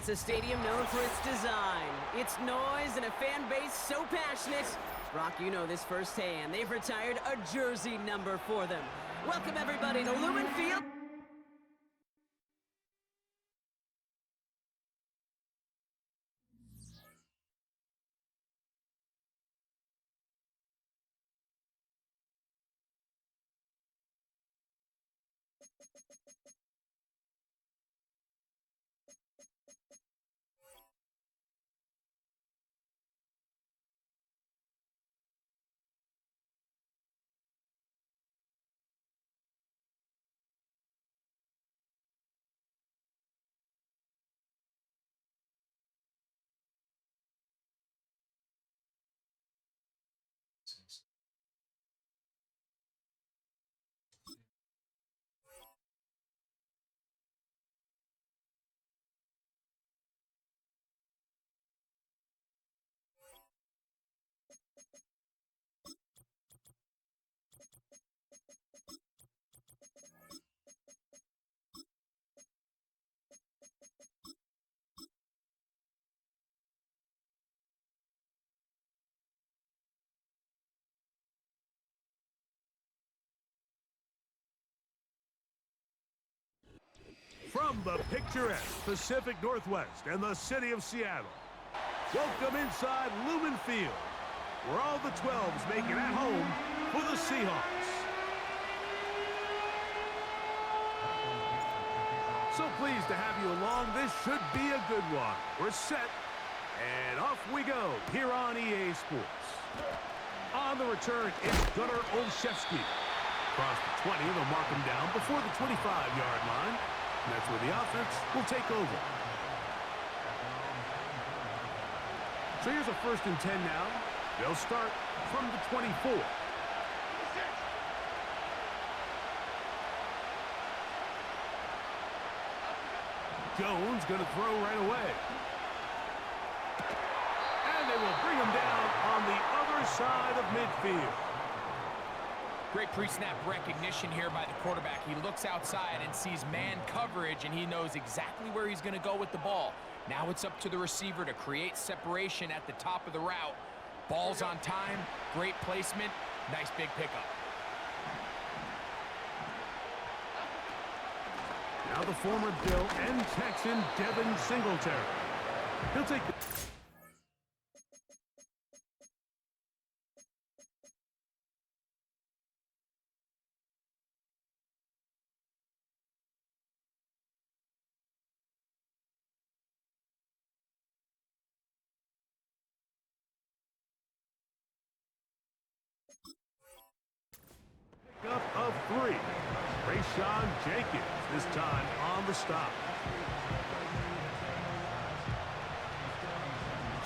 It's a stadium known for its design, its noise, and a fan base so passionate. Brock, you know this firsthand. They've retired a jersey number for them. Welcome, everybody, to Lumen Field. From the picturesque Pacific Northwest and the city of Seattle, welcome inside Lumen Field, where all the 12s make it at home for the Seahawks. So pleased to have you along. This should be a good one. We're set, and off we go here on EA Sports. On the return, it's Gunnar Olszewski. Across the 20, they'll mark him down before the 25-yard line. And that's where the offense will take over. So here's a 1st and 10 now. They'll start from the 24. Jones going to throw right away. And they will bring him down on the other side of midfield. Great pre-snap recognition here by the quarterback. He looks outside and sees man coverage, and he knows exactly where he's going to go with the ball. Now it's up to the receiver to create separation at the top of the route. Ball's on time, great placement, nice big pickup. Now the former Bill and Texan Devin Singletary. He'll take the up of 3. Rayshawn Jenkins this time on the stop.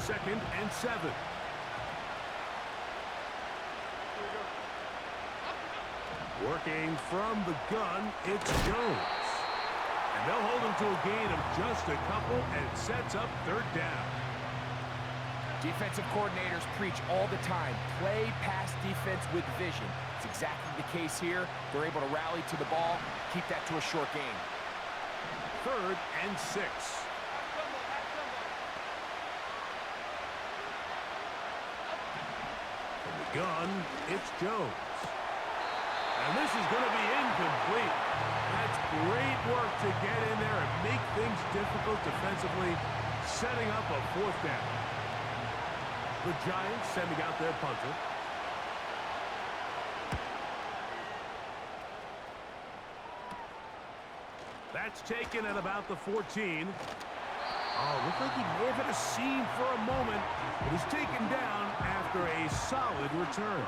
2nd and 7. Working from the gun, it's Jones. And they'll hold him to a gain of just a couple, and it sets up 3rd down. Defensive coordinators preach all the time, play pass defense with vision. It's exactly the case here. They're able to rally to the ball, keep that to a short gain. 3rd and 6. From the gun, it's Jones. And this is going to be incomplete. That's great work to get in there and make things difficult defensively, setting up a 4th down. The Giants sending out their punter. That's taken at about the 14. Oh, looked like he may have hit a seam for a moment, but he's taken down after a solid return.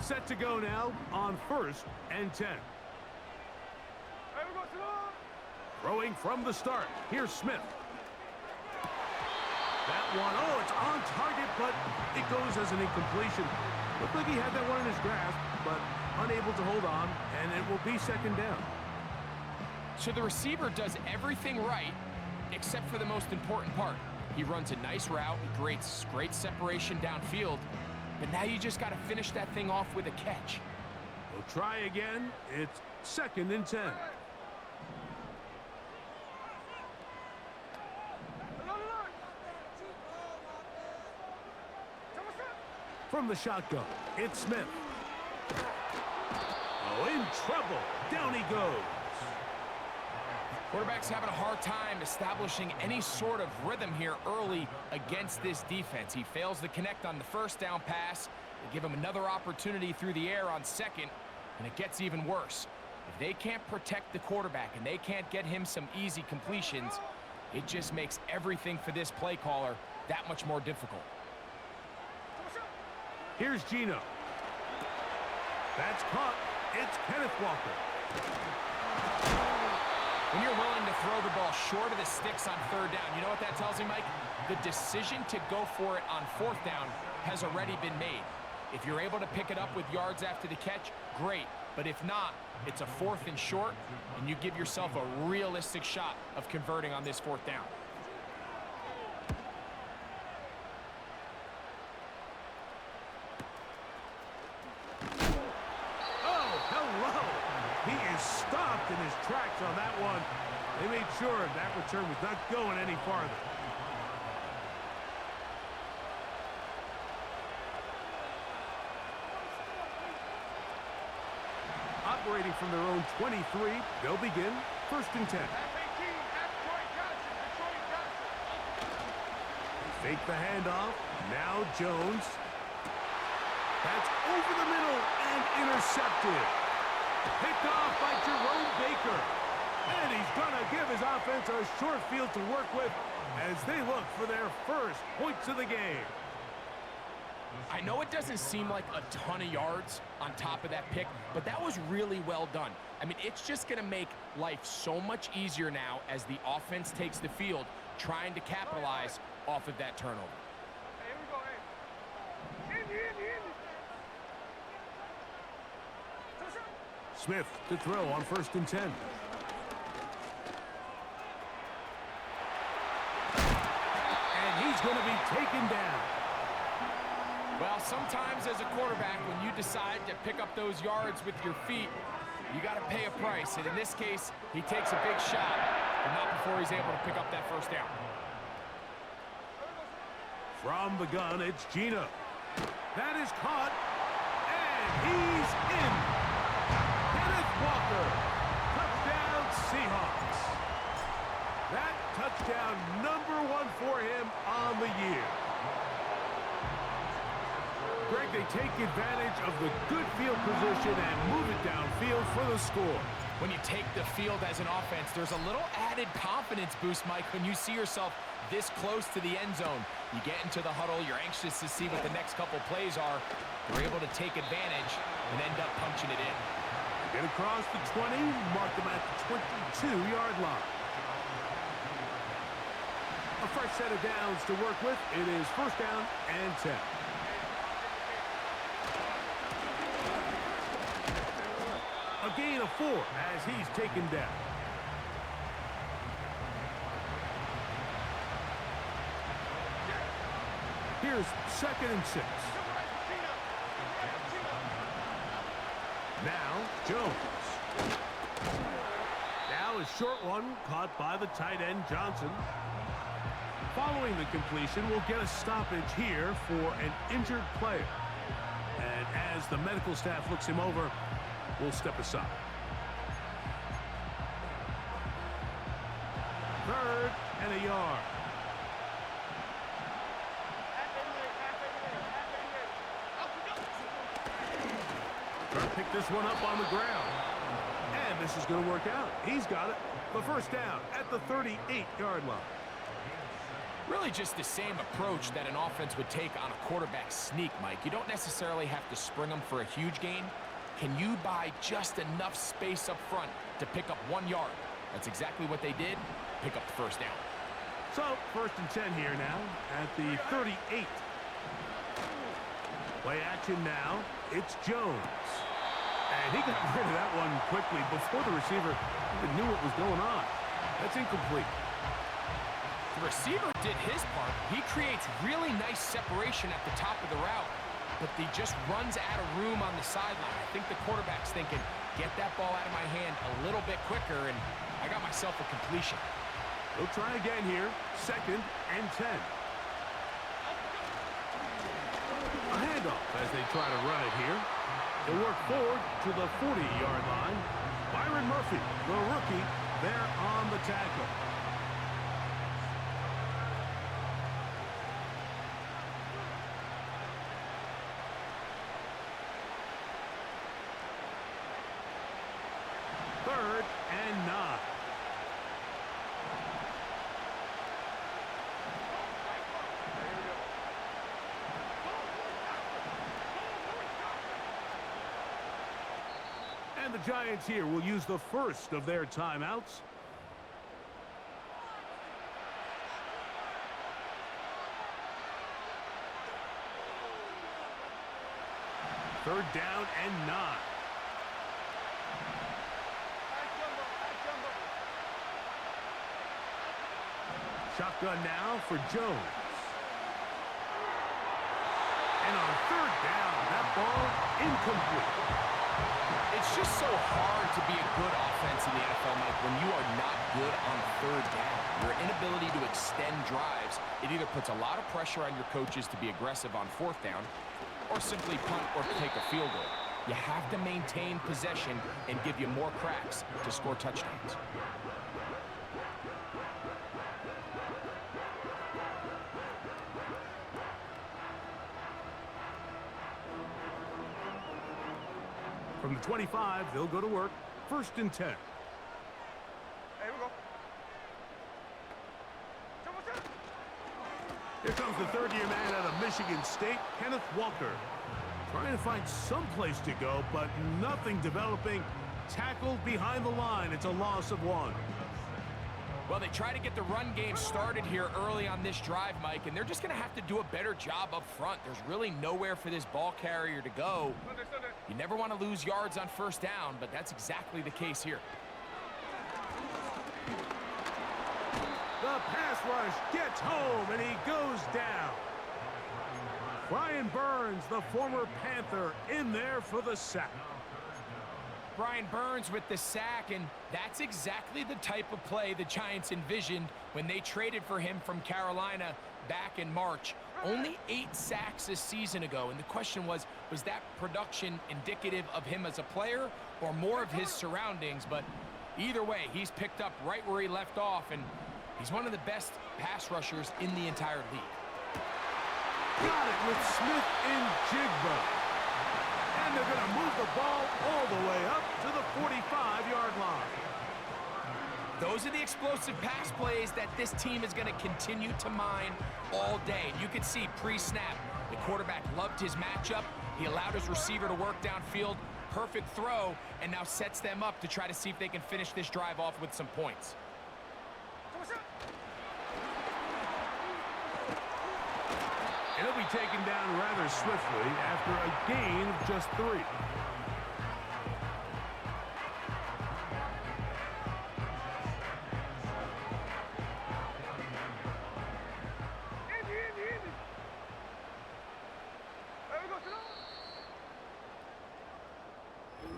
Set to go now on 1st and 10. Throwing from the start. Here's Smith. That one, oh, it's on target, but it goes as an incompletion. Looked like he had that one in his grasp, but unable to hold on, and it will be 2nd down. So the receiver does everything right, except for the most important part. He runs a nice route, he creates great separation downfield, but now you just got to finish that thing off with a catch. We'll try again. It's 2nd and 10. From the shotgun, it's Smith. Oh, in trouble. Down he goes. Quarterback's having a hard time establishing any sort of rhythm here early against this defense. He fails to connect on the first down pass. They give him another opportunity through the air on second, and it gets even worse. If they can't protect the quarterback and they can't get him some easy completions, it just makes everything for this play caller that much more difficult. Here's Gino. That's caught. It's Kenneth Walker. When you're willing to throw the ball short of the sticks on 3rd down, you know what that tells me, Mike? The decision to go for it on 4th down has already been made. If you're able to pick it up with yards after the catch, great. But if not, it's a 4th and short, and you give yourself a realistic shot of converting on this 4th down. Stopped in his tracks on that one. They made sure that return was not going any farther. Operating from their own 23, they'll begin 1st and 10. Fake the handoff. Now Jones. That's over the middle and intercepted. Picked off by Jerome Baker. And he's going to give his offense a short field to work with as they look for their first points of the game. I know it doesn't seem like a ton of yards on top of that pick, but that was really well done. I mean, it's just going to make life so much easier now as the offense takes the field, trying to capitalize off of that turnover. Hey, here we go, hey. Indy. Smith to throw on 1st and 10. And he's going to be taken down. Well, sometimes as a quarterback, when you decide to pick up those yards with your feet, you got to pay a price. And in this case, he takes a big shot, but not before he's able to pick up that 1st down. From the gun, it's Gino. That is caught, and he's in. Kenneth Walker, touchdown Seahawks. That touchdown #1 for him on the year. Greg, they take advantage of the good field position and move it downfield for the score. When you take the field as an offense, there's a little added confidence boost, Mike, when you see yourself this close to the end zone. You get into the huddle, you're anxious to see what the next couple plays are. You're able to take advantage and end up punching it in. Get across the 20, mark them at the 22-yard line. A fresh set of downs to work with. It is 1st down and 10. A gain of 4 as he's taken down. Here's 2nd and 6. Now, Jones. Now a short one caught by the tight end, Johnson. Following the completion, we'll get a stoppage here for an injured player. And as the medical staff looks him over, we'll step aside. 3rd and a yard. Trying to pick this one up on the ground. And this is going to work out. He's got it. The 1st down at the 38-yard line. Really just the same approach that an offense would take on a quarterback sneak, Mike. You don't necessarily have to spring them for a huge gain. Can you buy just enough space up front to pick up 1 yard? That's exactly what they did. Pick up the 1st down. So, 1st and 10 here now at the 38. Play action now. It's Jones. And he got rid of that one quickly before the receiver even knew what was going on. That's incomplete. The receiver did his part. He creates really nice separation at the top of the route, but he just runs out of room on the sideline. I think the quarterback's thinking, get that ball out of my hand a little bit quicker, and I got myself a completion. He'll try again here. 2nd and 10. A handoff as they try to run it here. He'll work forward to the 40-yard line. Byron Murphy, the rookie, there on the tackle. Third and 9. And the Giants here will use the first of their timeouts. Third down and 9. Shotgun now for Jones. And on 3rd down, that ball incomplete. It's just so hard to be a good offense in the NFL, Mike, when you are not good on 3rd down. Your inability to extend drives, it either puts a lot of pressure on your coaches to be aggressive on 4th down or simply punt or take a field goal. You have to maintain possession and give you more cracks to score touchdowns. From the 25, they'll go to work. 1st and 10. Here we go. Here comes the 3rd-year man out of Michigan State, Kenneth Walker. Trying to find some place to go, but nothing developing. Tackled behind the line. It's a loss of 1. Well, they try to get the run game started here early on this drive, Mike, and they're just going to have to do a better job up front. There's really nowhere for this ball carrier to go. You never want to lose yards on 1st down, but that's exactly the case here. The pass rush gets home, and he goes down. Brian Burns, the former Panther, in there for the sack. Brian Burns with the sack, and that's exactly the type of play the Giants envisioned when they traded for him from Carolina back in March. Only 8 sacks a season ago, and the question was that production indicative of him as a player or more of his surroundings? But either way, he's picked up right where he left off, and he's one of the best pass rushers in the entire league. Got it with Smith and Jigba. And they're going to move the ball all the way up to the 45-yard line. Those are the explosive pass plays that this team is going to continue to mine all day. And you can see pre-snap, the quarterback loved his matchup. He allowed his receiver to work downfield. Perfect throw, and now sets them up to try to see if they can finish this drive off with some points. And he'll be taken down rather swiftly after a gain of just 3.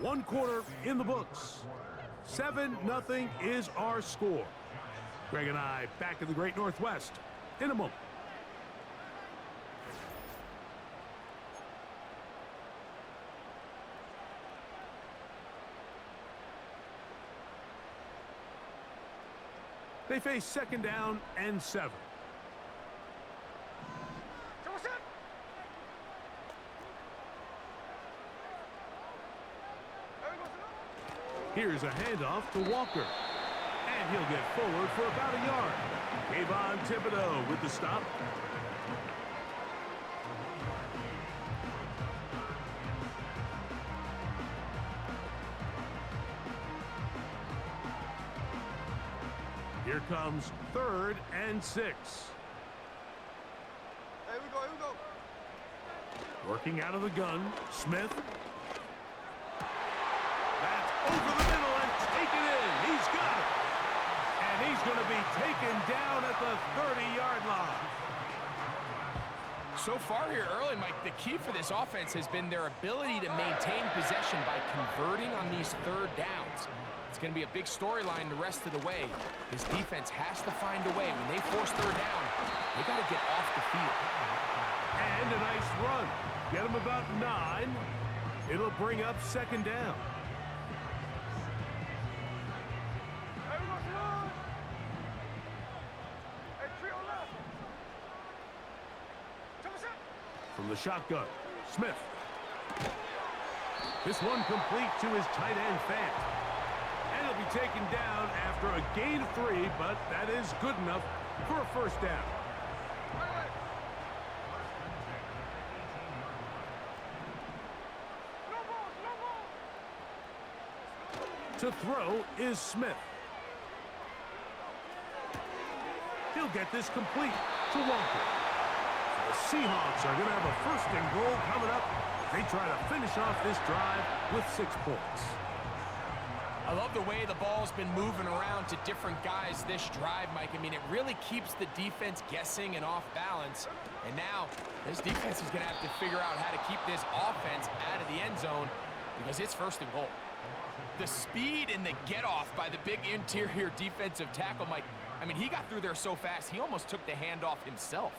One quarter in the books. 7-0 is our score. Greg and I back in the Great Northwest in a moment. They face 2nd down and 7. Here's a handoff to Walker. And he'll get forward for about a yard. Kayvon Thibodeau with the stop. Here comes 3rd and 6. Here we go, here we go. Working out of the gun, Smith. That's over the middle and taken in. He's got it. And he's He's going to be taken down at the 30-yard line. So far here early, Mike, the key for this offense has been their ability to maintain possession by converting on these third downs. It's going to be a big storyline the rest of the way. This defense has to find a way. When they force third down, they got to get off the field. And a nice run. Get him about 9. It'll bring up second down. From the shotgun, Smith. This one complete to his tight end, Fant. And he'll be taken down after a gain of 3, but that is good enough for a first down. To throw is Smith. He'll get this complete to Walker. The Seahawks are going to have a first and goal coming up. They try to finish off this drive with 6 points. I love the way the ball's been moving around to different guys this drive, Mike. I mean, it really keeps the defense guessing and off balance. And now, this defense is going to have to figure out how to keep this offense out of the end zone because it's first and goal. The speed and the get-off by the big interior defensive tackle, Mike, I mean, he got through there so fast, he almost took the handoff himself.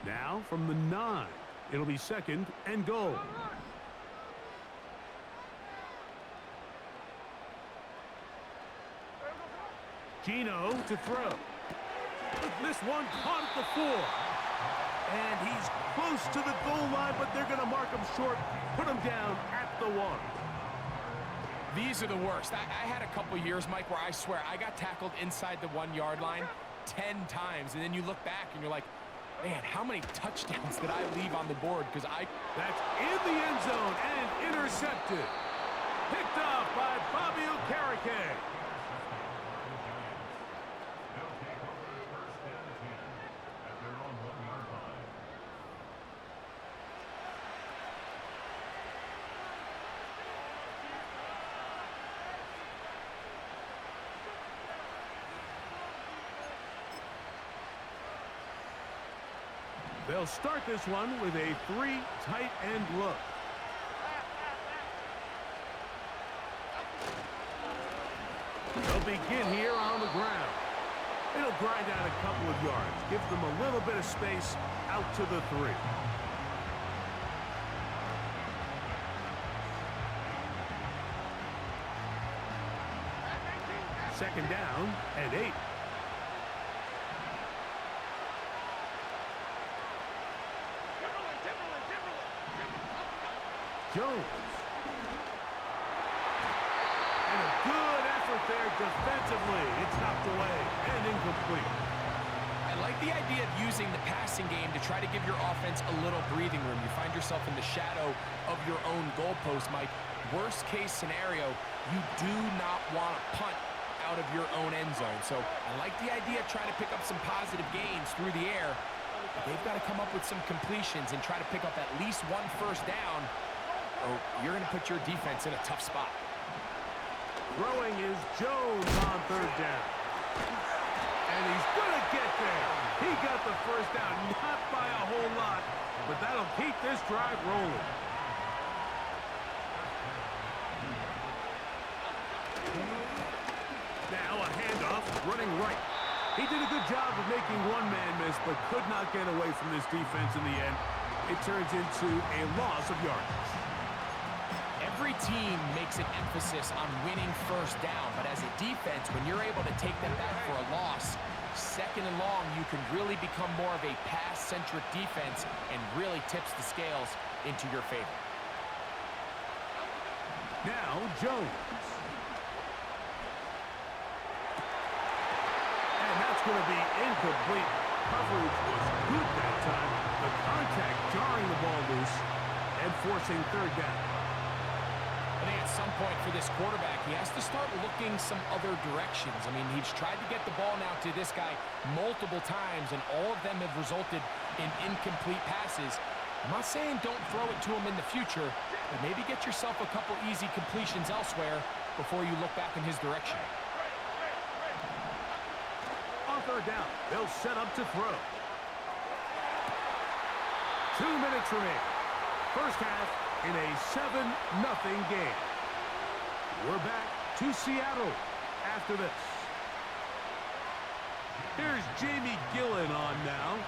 Now from the 9, it'll be second and goal. Gino to throw. This one caught at the 4. And he's close to the goal line, but they're going to mark him short, put him down at the 1. These are the worst. I had a couple years, Mike, where I swear I got tackled inside the 1-yard line 10 times, and then you look back and you're like, man, how many touchdowns did I leave on the board? Because That's in the end zone and intercepted. Picked off by Bobby Okereke. They'll start this one with a 3 tight end look. They'll begin here on the ground. It'll grind out a couple of yards, give them a little bit of space out to the 3. Second down and 8. Jones. And a good effort there defensively. It's knocked away and incomplete. I like the idea of using the passing game to try to give your offense a little breathing room. You find yourself in the shadow of your own goalpost, Mike. Worst case scenario, you do not want to punt out of your own end zone. So I like the idea of trying to pick up some positive gains through the air. But they've got to come up with some completions and try to pick up at least 1 first down, or you're going to put your defense in a tough spot. Throwing is Jones on third down. And he's going to get there. He got the first down, not by a whole lot, but that'll keep this drive rolling. Now a handoff, running right. He did a good job of making one man miss, but could not get away from this defense in the end. It turns into a loss of yardage. Every team makes an emphasis on winning first down, but as a defense, when you're able to take them back for a loss, second and long, you can really become more of a pass-centric defense and really tips the scales into your favor. Now Jones. And that's going to be incomplete. Coverage was good that time. The contact jarring the ball loose and forcing third down. I think at some point for this quarterback, he has to start looking some other directions. I mean, he's tried to get the ball now to this guy multiple times, and all of them have resulted in incomplete passes. I'm not saying don't throw it to him in the future, but maybe get yourself a couple easy completions elsewhere before you look back in his direction. On third down, they'll set up to throw. 2 minutes remaining. First half in a 7-0 game. We're back to Seattle after this. Here's Jamie Gillen on now,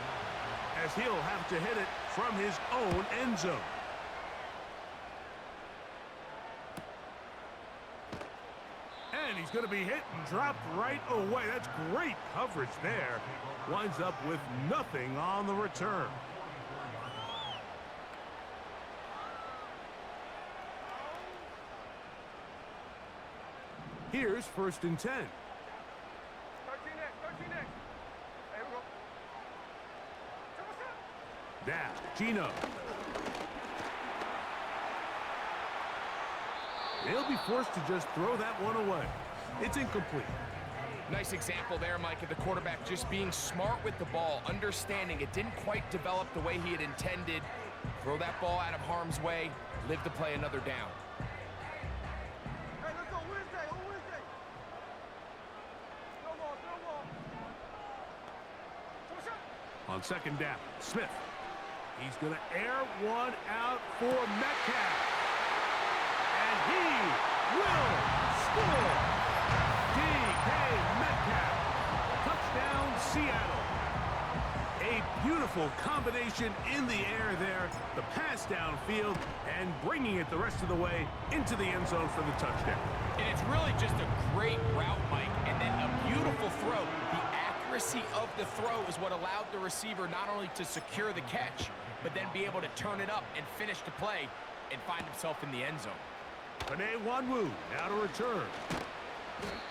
as he'll have to hit it from his own end zone. And he's going to be hit and dropped right away. That's great coverage there. Winds up with nothing on the return. Here's 1st and 10. 13 next. There we go. Now, Gino. They'll be forced to just throw that one away. It's incomplete. Nice example there, Mike, of the quarterback just being smart with the ball, understanding it didn't quite develop the way he had intended. Throw that ball out of harm's way, live to play another down. Hey, let's go Wednesday, on Wednesday. No more. On 2nd down, Smith. He's going to air one out for Metcalf. And he will score. DK Metcalf. Touchdown, Seattle. A beautiful combination in the air there. The pass downfield and bringing it the rest of the way into the end zone for the touchdown. And it's really just a great route, Mike, and then a beautiful throw. The accuracy of the throw is what allowed the receiver not only to secure the catch, but then be able to turn it up and finish the play and find himself in the end zone. Panay Wanwu now to return.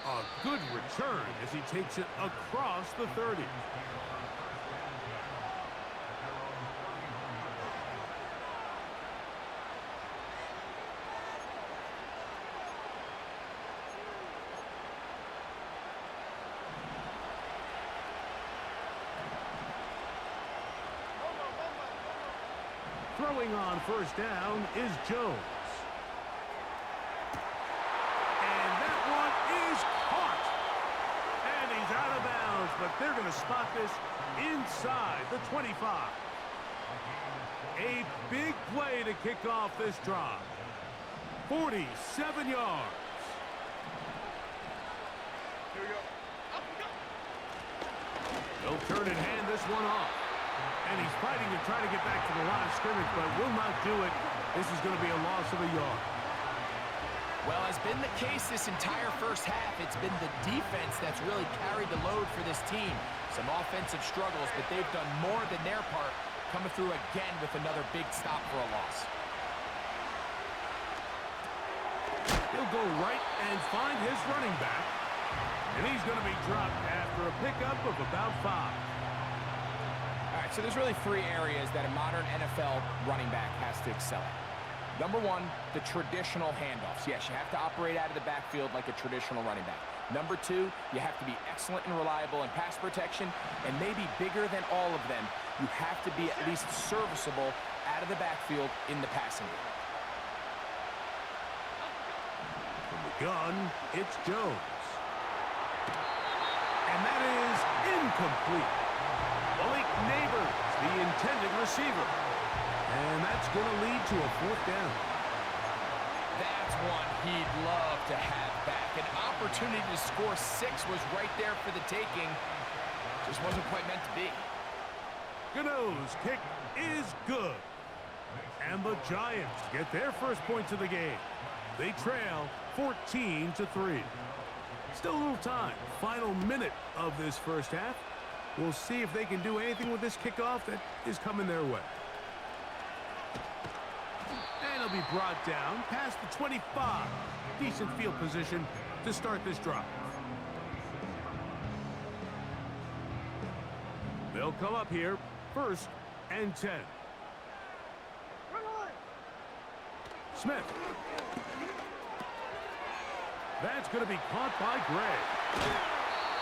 A good return as he takes it across the 30. Throwing on 1st down is Jones. And that one is caught. And he's out of bounds, but they're going to spot this inside the 25. A big play to kick off this drive. 47 yards. Here we go. They'll turn and hand this one off. And he's fighting to try to get back to the line of scrimmage, but will not do it. This is going to be a loss of a yard. Well, as been the case this entire first half, it's been the defense that's really carried the load for this team. Some offensive struggles, but they've done more than their part, coming through again with another big stop for a loss. He'll go right and find his running back. And he's going to be dropped after a pickup of about 5. All right, so there's really 3 areas that a modern NFL running back has to excel at. Number 1, the traditional handoffs. Yes, you have to operate out of the backfield like a traditional running back. Number 2, you have to be excellent and reliable in pass protection, and maybe bigger than all of them, you have to be at least serviceable out of the backfield in the passing game. From the gun, it's Jones. And that is incomplete. Malik Neighbors, the intended receiver. And that's going to lead to a 4th down. That's one he'd love to have back. An opportunity to score 6 was right there for the taking. Just wasn't quite meant to be. Gano's kick is good. And the Giants get their first points of the game. They trail 14-3. Still a little time. Final minute of this first half. We'll see if they can do anything with this kickoff that is coming their way. And it'll be brought down past the 25. Decent field position to start this drive. They'll come up here, 1st and 10. Smith. That's going to be caught by Gray.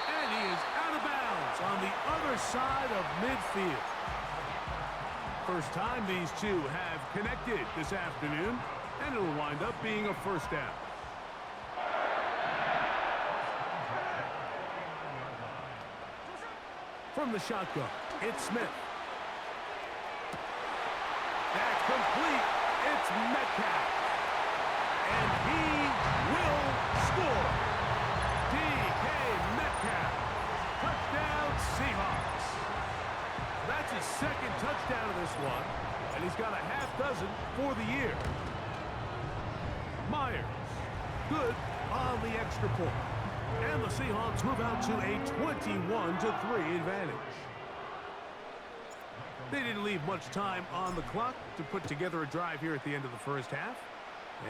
And he is out of bounds on the other side of midfield. First time these two have connected this afternoon, and it'll wind up being a first down. From the shotgun, it's Smith. That's complete. It's Metcalf. And he will score. D.K. Metcalf. Touchdown, Seahawks. That's his second touchdown of this one, and he's got a half dozen for the year. Myers, good on the extra point. And the Seahawks move out to a 21-3 advantage. They didn't leave much time on the clock to put together a drive here at the end of the first half.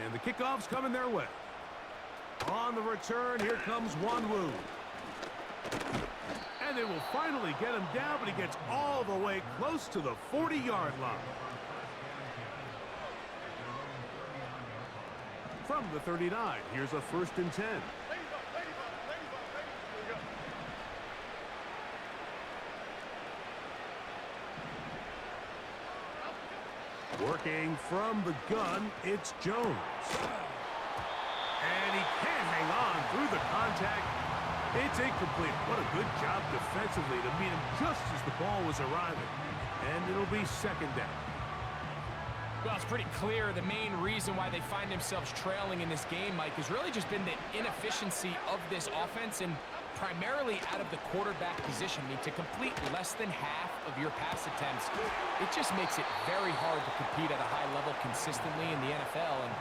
And the kickoff's coming their way. On the return, here comes Wanwu. And they will finally get him down, but he gets all the way close to the 40-yard line. From the 39, here's a 1st and 10. Working from the gun, it's Jones. And he can't hang on through the contact. It's incomplete. What a good job defensively to meet him just as the ball was arriving. And it'll be 2nd down. Well, it's pretty clear the main reason why they find themselves trailing in this game, Mike, has really just been the inefficiency of this offense and primarily out of the quarterback position. I mean, to complete less than half of your pass attempts, it just makes it very hard to compete at a high level consistently in the NFL. And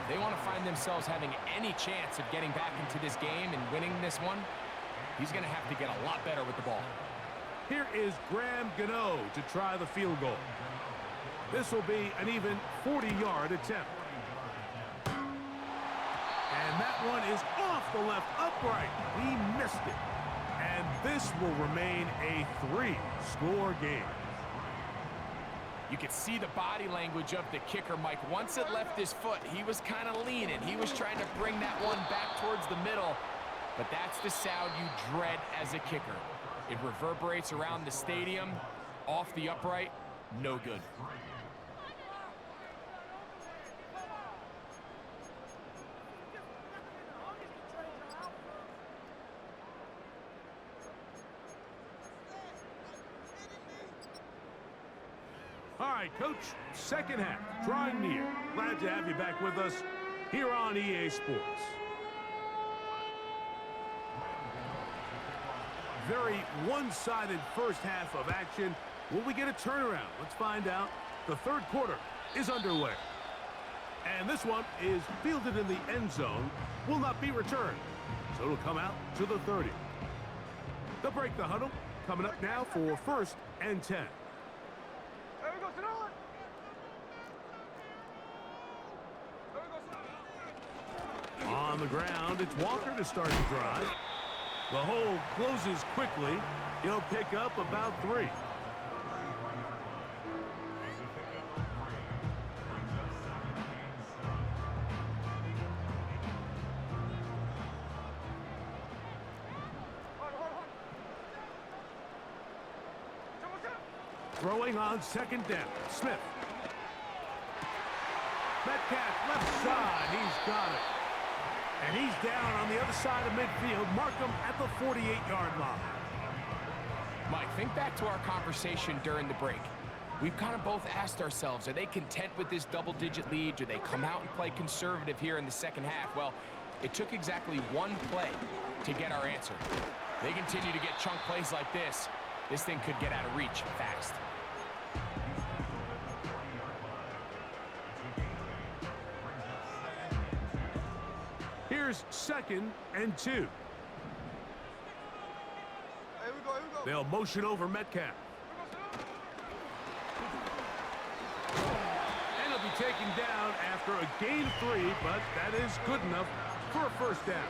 if they want to find themselves having any chance of getting back into this game and winning this one, he's going to have to get a lot better with the ball. Here is Graham Gano to try the field goal. This will be an even 40-yard attempt. And that one is off the left upright. He missed it. And this will remain a 3-score game. You could see the body language of the kicker, Mike. Once it left his foot, he was kind of leaning. He was trying to bring that one back towards the middle. But that's the sound you dread as a kicker. It reverberates around the stadium, off the upright, no good. All right, Coach, 2nd half, drawing near. Glad to have you back with us here on EA Sports. Very one-sided first half of action. Will we get a turnaround? Let's find out. The 3rd quarter is underway. And this one is fielded in the end zone, will not be returned. So it'll come out to the 30. They'll break the huddle. Coming up now for 1st and 10. On the ground, it's Walker to start the drive. The hole closes quickly. He'll pick up about 3. Throwing on 2nd down, Smith. Metcalf left side, he's got it. And he's down on the other side of midfield. Mark him at the 48-yard line. Mike, think back to our conversation during the break. We've kind of both asked ourselves, are they content with this double-digit lead? Do they come out and play conservative here in the 2nd half? Well, it took exactly one play to get our answer. They continue to get chunk plays like this. This thing could get out of reach fast. Here's 2nd and 2. They'll motion over Metcalf. And he'll be taken down after a gain of 3, but that is good enough for a 1st down.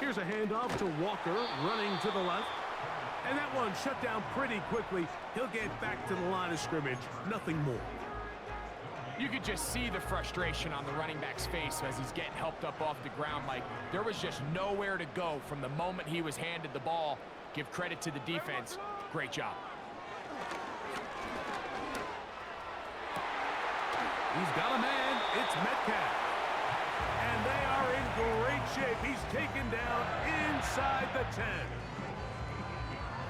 Here's a handoff to Walker, running to the left. And that one shut down pretty quickly. He'll get back to the line of scrimmage. Nothing more. You could just see the frustration on the running back's face as he's getting helped up off the ground. Like, there was just nowhere to go from the moment he was handed the ball. Give credit to the defense. Great job. He's got a man. It's Metcalf. And they are in great shape. He's taken down inside the 10.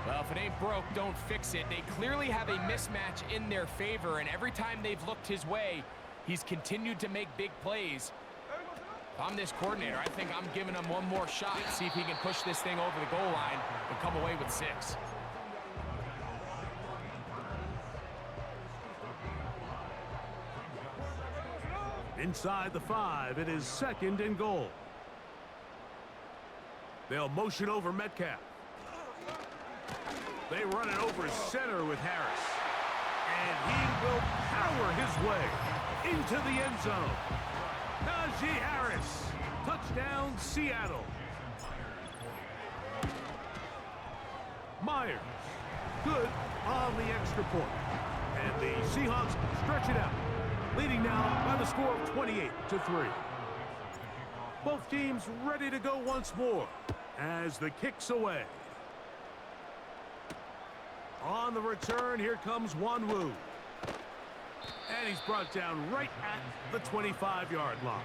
Well, if it ain't broke, don't fix it. They clearly have a mismatch in their favor, and every time they've looked his way, he's continued to make big plays. If I'm this coordinator, I think I'm giving him one more shot to see if he can push this thing over the goal line and come away with 6. Inside the 5, it is 2nd and goal. They'll motion over Metcalf. They run it over center with Harris. And he will power his way into the end zone. Najee Harris. Touchdown, Seattle. Myers. Good on the extra point. And the Seahawks stretch it out, leading now by the score of 28-3. Both teams ready to go once more as the kick's away. On the return, here comes Wanwu. And he's brought down right at the 25-yard line.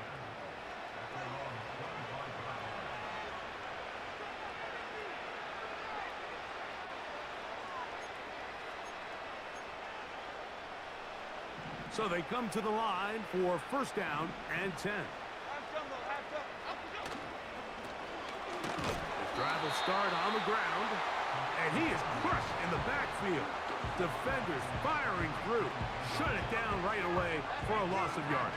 So they come to the line for 1st down and 10. The drive will start on the ground. And he is crushed in the backfield. Defenders firing through. Shut it down right away for a loss of yardage.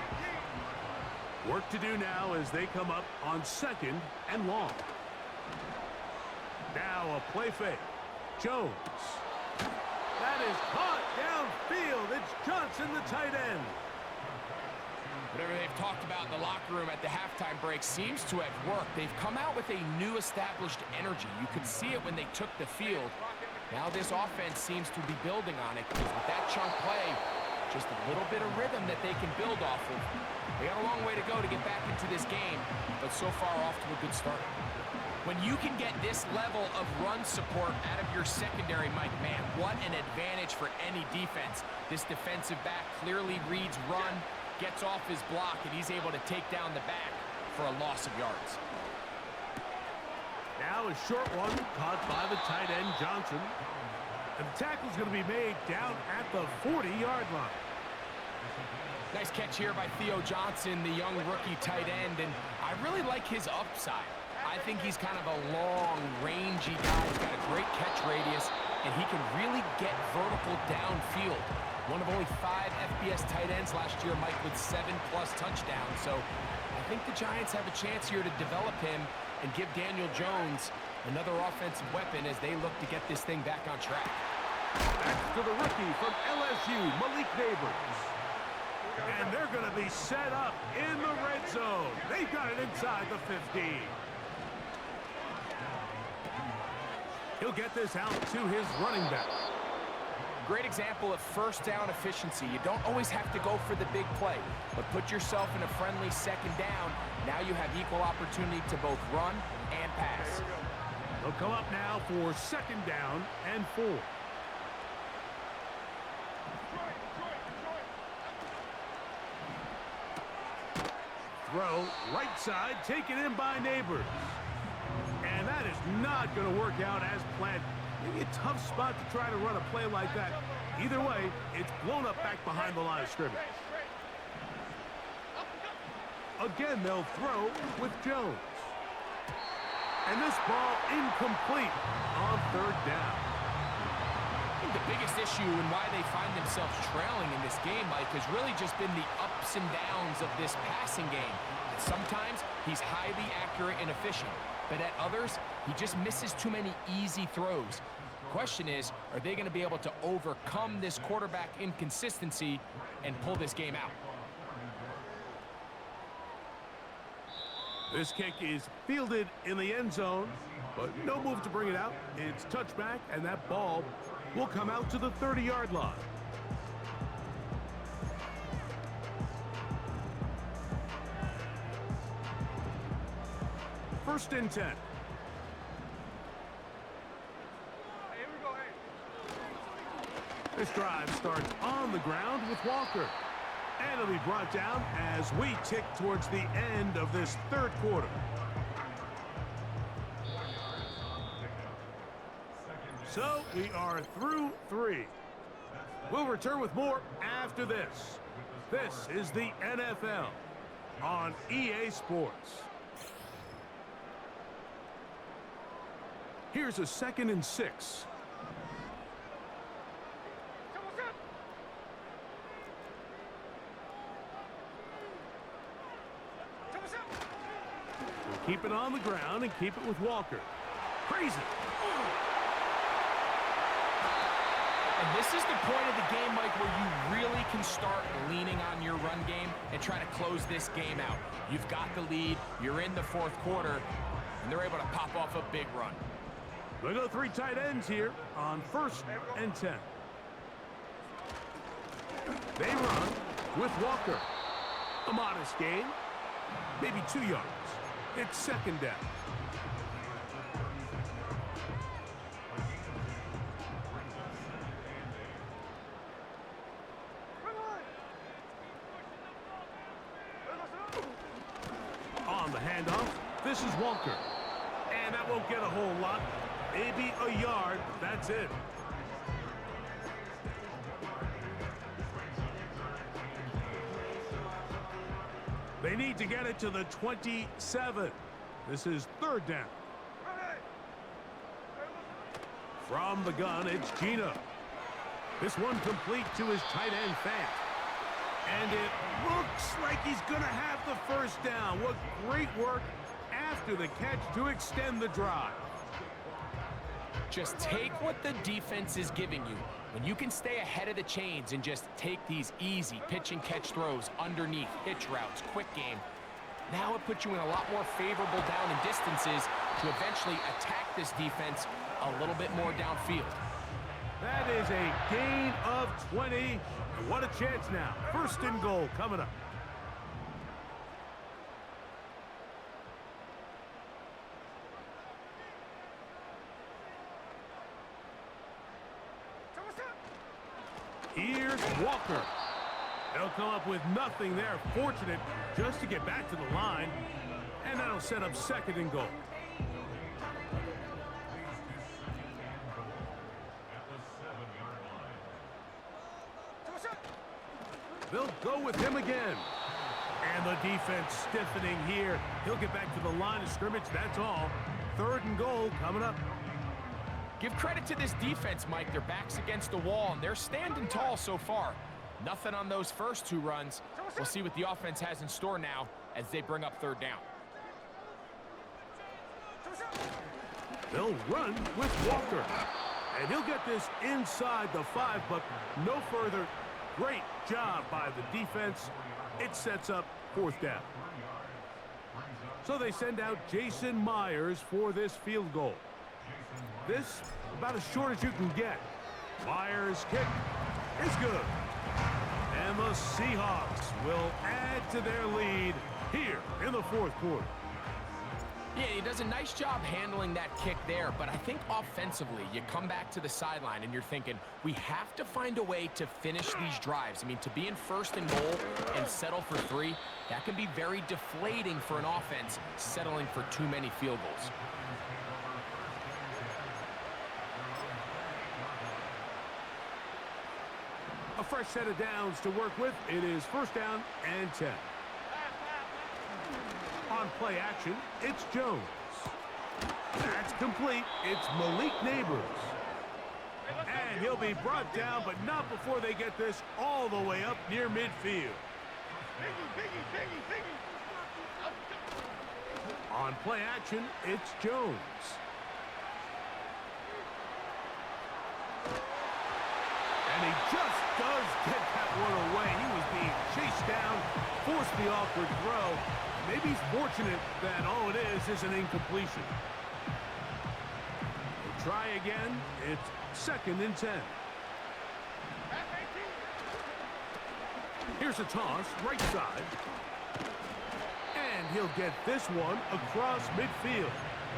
Work to do now as they come up on 2nd and long. Now a play fake. Jones. That is caught downfield. It's Johnson, the tight end. Whatever they've talked about in the locker room at the halftime break seems to have worked. They've come out with a new established energy. You could see it when they took the field. Now this offense seems to be building on it because with that chunk play, just a little bit of rhythm that they can build off of. They got a long way to go to get back into this game, but so far off to a good start. When you can get this level of run support out of your secondary, Mike, man, what an advantage for any defense. This defensive back clearly reads run, gets off his block, and he's able to take down the back for a loss of yards. Now a short one caught by the tight end, Johnson. And the tackle's going to be made down at the 40-yard line. Nice catch here by Theo Johnson, the young rookie tight end, and I really like his upside. I think he's kind of a long, rangy guy. He's got a great catch radius, and he can really get vertical downfield. One of only 5 FBS tight ends last year, Mike, with 7+ touchdowns. So I think the Giants have a chance here to develop him and give Daniel Jones another offensive weapon as they look to get this thing back on track. Back to the rookie from LSU, Malik Neighbors. And they're going to be set up in the red zone. They've got it inside the 15. He'll get this out to his running back. Great example of 1st down efficiency. You don't always have to go for the big play, but put yourself in a friendly 2nd down. Now you have equal opportunity to both run and pass. They'll come up now for 2nd down and 4. Throw, right side, taken in by Neighbors. And that is not going to work out as planned. Maybe a tough spot to try to run a play like that. Either way, it's blown up back behind the line of scrimmage. Again, they'll throw with Jones. And this ball incomplete on 3rd down. I think the biggest issue and why they find themselves trailing in this game, Mike, has really just been the ups and downs of this passing game. Sometimes he's highly accurate and efficient, but at others, he just misses too many easy throws. Question is, are they going to be able to overcome this quarterback inconsistency and pull this game out? This kick is fielded in the end zone, but no move to bring it out. It's touchback, and that ball will come out to the 30-yard line. First and 10. Hey, here we go, hey. This drive starts on the ground with Walker. And it'll be brought down as we tick towards the end of this third quarter. So we are through 3. We'll return with more after this. This is the NFL on EA Sports. Here's a 2nd and 6. We'll keep it on the ground and keep it with Walker. Crazy. And this is the point of the game, Mike, where you really can start leaning on your run game and try to close this game out. You've got the lead, you're in the fourth quarter, and they're able to pop off a big run. We'll go 3 tight ends here on 1st and 10. They run with Walker. A modest gain, maybe 2 yards. It's 2nd down. On the handoff, this is Walker. And that won't get a whole lot. Maybe a yard, that's it. They need to get it to the 27. This is 3rd down. From the gun, it's Gino. This one complete to his tight end Fant. And it looks like he's going to have the first down. What great work after the catch to extend the drive. Just take what the defense is giving you. When you can stay ahead of the chains and just take these easy pitch and catch throws underneath, hitch routes, quick game, now it puts you in a lot more favorable down and distances to eventually attack this defense a little bit more downfield. That is a gain of 20. And what a chance now. 1st and goal coming up. Here's Walker. They'll come up with nothing there. Fortunate just to get back to the line. And that'll set up 2nd and goal. They'll go with him again. And the defense stiffening here. He'll get back to the line of scrimmage. That's all. 3rd and goal coming up. Give credit to this defense, Mike. Their back's against the wall, and they're standing tall so far. Nothing on those first 2 runs. We'll see what the offense has in store now as they bring up 3rd down. They'll run with Walker. And he'll get this inside the 5, but no further. Great job by the defense. It sets up 4th down. So they send out Jason Myers for this field goal. This, about as short as you can get. Myers' kick is good. And the Seahawks will add to their lead here in the 4th quarter. Yeah, he does a nice job handling that kick there, but I think offensively, you come back to the sideline and you're thinking, we have to find a way to finish these drives. I mean, to be in 1st and goal and settle for 3, that can be very deflating for an offense settling for too many field goals. A fresh set of downs to work with. It is 1st down and 10. On play action, it's Jones. That's complete. It's Malik Neighbors. And he'll be brought down, but not before they get this all the way up near midfield. On play action, it's Jones. And he just does get that one away. He was being chased down, forced the awkward throw. Maybe he's fortunate that all it is an incompletion. We'll try again. It's 2nd and 10. Here's a toss, right side. And he'll get this one across midfield.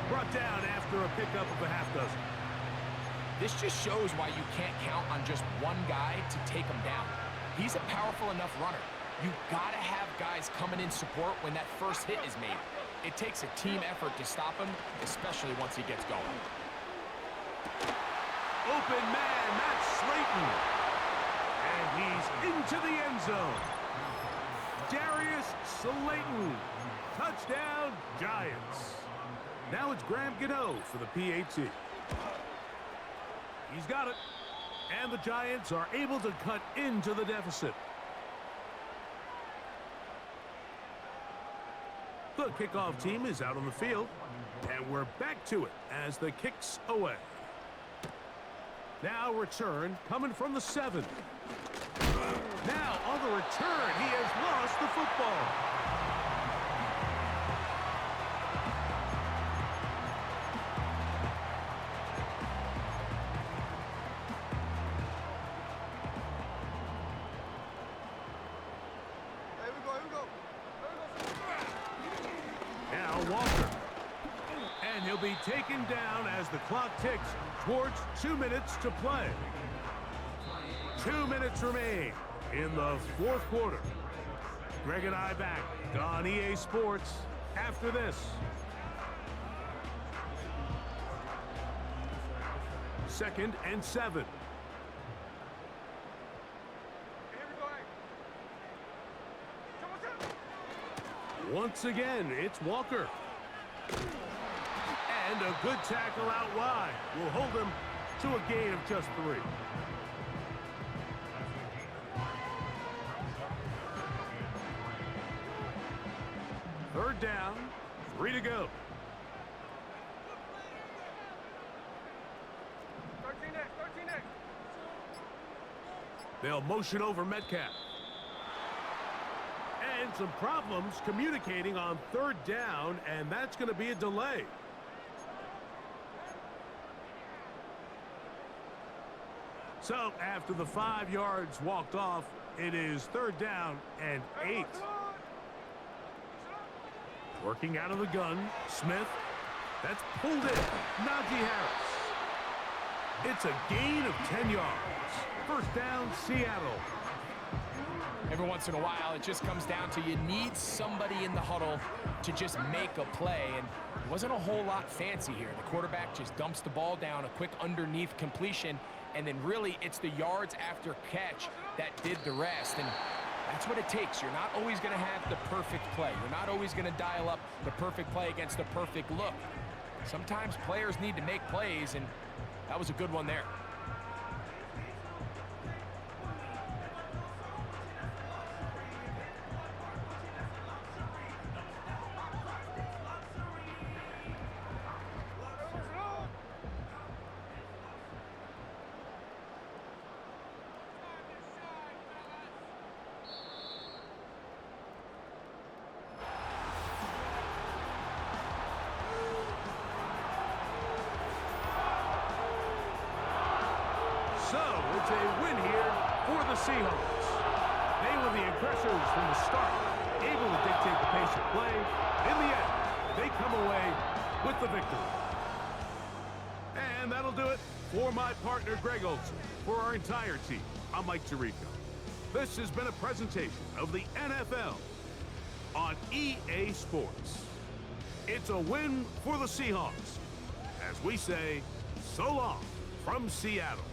Brought down after a pickup of a half dozen. This just shows why you can't count on just one guy to take him down. He's a powerful enough runner. You've got to have guys coming in support when that first hit is made. It takes a team effort to stop him, especially once he gets going. Open man, that's Slayton. And he's into the end zone. Darius Slayton. Touchdown, Giants. Now it's Graham Gano for the PAT. He's got it. And the Giants are able to cut into the deficit. The kickoff team is out on the field. And we're back to it as the kick's away. Now return coming from the 7. Now on the return, he has lost the football. Now Walker. And he'll be taken down as the clock ticks towards 2 minutes to play. 2 minutes remain in the fourth quarter. Greg and I back on EA Sports after this. Second and 7. Once again, it's Walker. And a good tackle out wide will hold him to a gain of just 3. Third down, 3 to go. 13 They'll motion over Metcalf. And some problems communicating on third down, and that's going to be a delay. So after the 5 yards walked off, it is third down and 8. Working out of the gun, Smith. That's pulled in. Najee Harris. It's a gain of 10 yards. First down, Seattle. Every once in a while, it just comes down to you need somebody in the huddle to just make a play, and it wasn't a whole lot fancy here. The quarterback just dumps the ball down, a quick underneath completion, and then really it's the yards after catch that did the rest, and that's what it takes. You're not always going to have the perfect play. You're not always going to dial up the perfect play against the perfect look. Sometimes players need to make plays, and that was a good one there. So, it's a win here for the Seahawks. They were the aggressors from the start, able to dictate the pace of play. In the end, they come away with the victory. And that'll do it for my partner, Greg Olson. For our entire team, I'm Mike Tirico. This has been a presentation of the NFL on EA Sports. It's a win for the Seahawks. As we say, so long from Seattle.